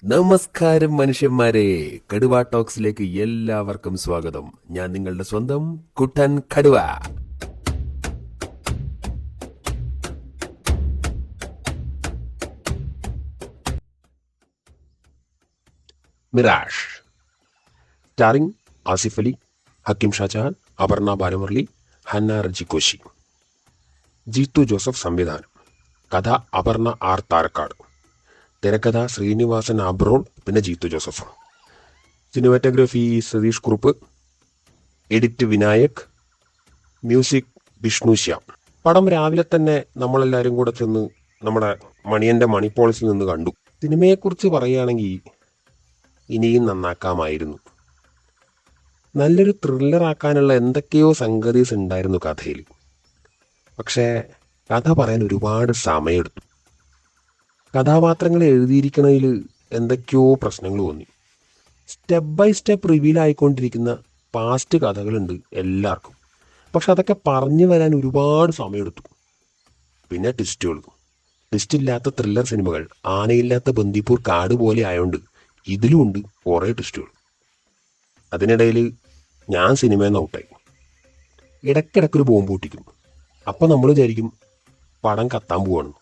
നമസ്കാരം മനുഷ്യന്മാരെ, കടുവ ടോക്സിലേക്ക് എല്ലാവർക്കും സ്വാഗതം. ഞാൻ നിങ്ങളുടെ സ്വന്തം കുട്ടൻ കടുവ. Mirage starring Asif Ali, Hakkim Shajahan, Aparna Balamurali, Hanna Reji Koshy. ജീത്തു ജോസഫ് സംവിധാനം. കഥ അപർണ ആർ താരക്കാട്. തിരക്കഥ ശ്രീനിവാസൻ അബ്രോൾ, പിന്നെ Jeethu Joseph. Cinematography Satheesh Kurup. Edit Vinayak. Music Vishnu Shyam. പടം രാവിലെ തന്നെ നമ്മളെല്ലാവരും കൂടെ ചെന്ന് നമ്മുടെ മണിയൻ്റെ മണിപ്പോളിസിൽ നിന്ന് കണ്ടു. സിനിമയെക്കുറിച്ച് പറയുകയാണെങ്കിൽ ഇനിയും നന്നാക്കാമായിരുന്നു. നല്ലൊരു ത്രില്ലറാക്കാനുള്ള എന്തൊക്കെയോ സംഗതീസ് ഉണ്ടായിരുന്നു കഥയിൽ. പക്ഷേ കഥ പറയാൻ ഒരുപാട് സമയമെടുത്തു. കഥാപാത്രങ്ങൾ എഴുതിയിരിക്കുന്നതിൽ എന്തൊക്കെയോ പ്രശ്നങ്ങൾ തോന്നി. സ്റ്റെപ്പ് ബൈ സ്റ്റെപ്പ് റിവീൽ ആയിക്കൊണ്ടിരിക്കുന്ന പാസ്റ്റ് കഥകളുണ്ട് എല്ലാവർക്കും. പക്ഷെ അതൊക്കെ പറഞ്ഞു വരാൻ ഒരുപാട് സമയമെടുത്തു. പിന്നെ ട്വിസ്റ്റില്ലാത്ത ത്രില്ലർ സിനിമകൾ ആനയില്ലാത്ത ബന്ദിപ്പൂർ കാട് പോലെ ആയതുകൊണ്ട് ഇതിലുമുണ്ട് കുറേ ട്വിസ്റ്റുകൾ. അതിനിടയിൽ ഞാൻ സിനിമയിൽ നിന്ന് ഔട്ടായി. ഇടയ്ക്കിടയ്ക്കൊരു ബോംബ് പൊട്ടിക്കും. അപ്പം നമ്മൾ വിചാരിക്കും പടം കത്താൻ പോവാണെന്ന്.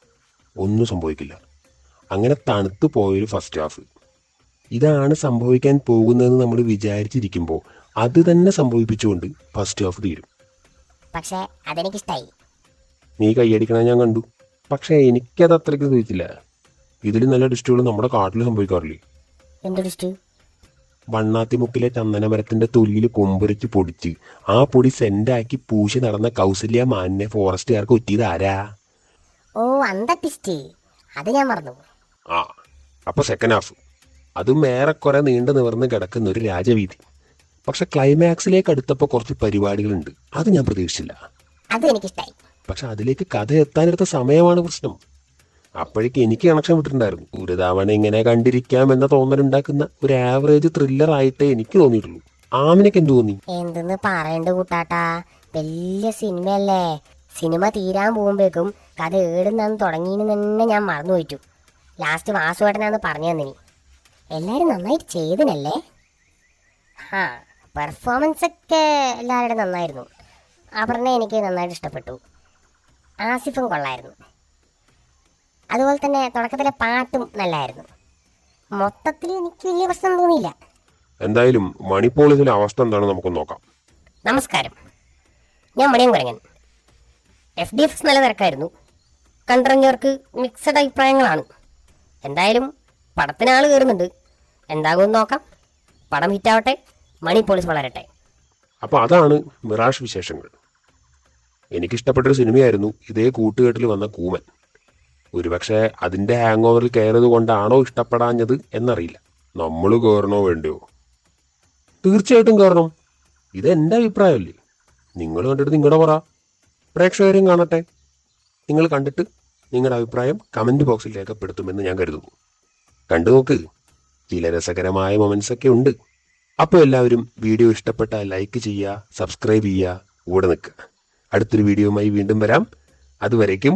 ഒന്നും സംഭവിക്കില്ല. അങ്ങനെ തണുത്തു പോയൊരു ഫസ്റ്റ് ഹാഫ്. ഇതാണ് സംഭവിക്കാൻ പോകുന്നതെന്ന് നമ്മൾ വിചാരിച്ചിരിക്കുമ്പോൾ അത് തന്നെ സംഭവിപ്പിച്ചുകൊണ്ട് ഫസ്റ്റ് ഹാഫ് തീരും. പക്ഷേ അതെനിക്കിഷ്ടായി. നീ കൈയടിക്കണ ഞാൻ കണ്ടു. പക്ഷേ എനിക്കത് അത്രയ്ക്ക് തോന്നിയില്ല. ഇതിൽ നല്ല ടിസ്റ്റുകൾ നമ്മുടെ കാട്ടിൽ സംഭവിക്കാറില്ലേ? എന്ത് ടിസ്റ്റ്? വണ്ണാത്തിമുക്കിലെ ചന്ദനമരത്തിന്റെ തൊലിയിൽ കൊമ്പുരച്ച് പൊടിച്ച് ആ പൊടി സെന്റാക്കി പൂശി നടന്ന കൗസല്യ മാനിനെ ഫോറസ്റ്റുകാർക്ക് ഒറ്റിയത് ആരാ? ഓ, അന്ത ടിസ്റ്റ്. അത് ഞാൻ മറന്നു. ആ, അപ്പൊ സെക്കൻഡ് ഹാഫ് അതും ഏറെക്കുറെ നീണ്ടു നിവർന്ന് കിടക്കുന്ന ഒരു രാജവീതി. പക്ഷെ ക്ലൈമാക്സിലേക്ക് അടുത്തപ്പോൾ കുറച്ച് പരിപാടികളുണ്ട്. അത് ഞാൻ പ്രതീക്ഷിച്ചില്ല. അത് എനിക്കിഷ്ടായി. പക്ഷെ അതിലേക്ക് കഥ എത്താനെടുത്ത സമയമാണ് പ്രശ്നം. അപ്പോഴേക്ക് എനിക്ക് കണക്ഷൻ വിട്ടിട്ടുണ്ടായിരുന്നു. ഒരു തവണ ഇങ്ങനെ കണ്ടിരിക്കാം എന്ന തോന്നലുണ്ടാക്കുന്ന ഒരു ആവറേജ് ത്രില്ലർ ആയിട്ടേ എനിക്ക് തോന്നിയിട്ടുള്ളൂ. ആമിനൊക്കെ എന്ത് തോന്നി? എന്തെന്ന് പറയണ്ട കൂട്ടാട്ടാ, വലിയ സിനിമയല്ലേ. സിനിമ തീരാൻ പോകുമ്പോഴേക്കും കഥ ഏടുന്നാന്ന് തുടങ്ങിയെന്ന് തന്നെ ഞാൻ മറന്നു പോയിട്ടു. ലാസ്റ്റ് വാസുവേട്ടനാന്ന് പറഞ്ഞു തന്നിനി. എല്ലാവരും നന്നായിട്ട് ചെയ്തിനല്ലേ? ആ, പെർഫോമൻസ് ഒക്കെ എല്ലാവരുടെയും നന്നായിരുന്നു. അപർണ എനിക്ക് നന്നായിട്ട് ഇഷ്ടപ്പെട്ടു. ആസിഫും കൊള്ളായിരുന്നു. അതുപോലെ തന്നെ തുടക്കത്തിലെ പാട്ടും നല്ലായിരുന്നു. മൊത്തത്തിൽ എനിക്ക് വലിയ പ്രശ്നം തോന്നിയില്ല. എന്തായാലും മണിപ്പോളിസിലെ അവസ്ഥ എന്താണെന്ന് നമുക്ക് നോക്കാം. നമസ്കാരം, ഞാൻ മണിയൻ കുരങ്ങൻ. FDFX നല്ല തിരക്കായിരുന്നു. കണ്ടിറങ്ങിയവർക്ക് മിക്സഡ് അഭിപ്രായങ്ങളാണ്. എന്തായാലും പടത്തിന് ആൾ കയറുന്നുണ്ട്. എന്താകുമെന്ന് നോക്കാം. പടം ഹിറ്റാവട്ടെ, മണി പോളിസ് വളരട്ടെ. അപ്പോൾ അതാണ് മിറാഷ് വിശേഷങ്ങൾ. എനിക്കിഷ്ടപ്പെട്ടൊരു സിനിമയായിരുന്നു ഇതേ കൂട്ടുകെട്ടിൽ വന്ന കൂമൻ. ഒരുപക്ഷെ അതിൻ്റെ ഹാങ് ഓവറിൽ കയറിയത് കൊണ്ടാണോ ഇഷ്ടപ്പെടാഞ്ഞത് എന്നറിയില്ല. നമ്മൾ കയറണോ വേണ്ടയോ? തീർച്ചയായിട്ടും കയറണം. ഇതെൻ്റെ അഭിപ്രായമല്ലേ. നിങ്ങൾ കണ്ടിട്ട് നിങ്ങളുടെ പറ. പ്രേക്ഷകരും കാണട്ടെ. നിങ്ങൾ കണ്ടിട്ട് നിങ്ങളുടെ അഭിപ്രായം കമൻറ്റ് ബോക്സിൽ രേഖപ്പെടുത്തുമെന്ന് ഞാൻ കരുതുന്നു. കണ്ടു നോക്ക്, ചില രസകരമായ മൊമെൻറ്റ്സൊക്കെ ഉണ്ട്. അപ്പോൾ എല്ലാവരും വീഡിയോ ഇഷ്ടപ്പെട്ടാൽ ലൈക്ക് ചെയ്യുക, സബ്സ്ക്രൈബ് ചെയ്യുക, കൂടെ നിൽക്കുക. അടുത്തൊരു വീഡിയോയുമായി വീണ്ടും വരാം. അതുവരേക്കും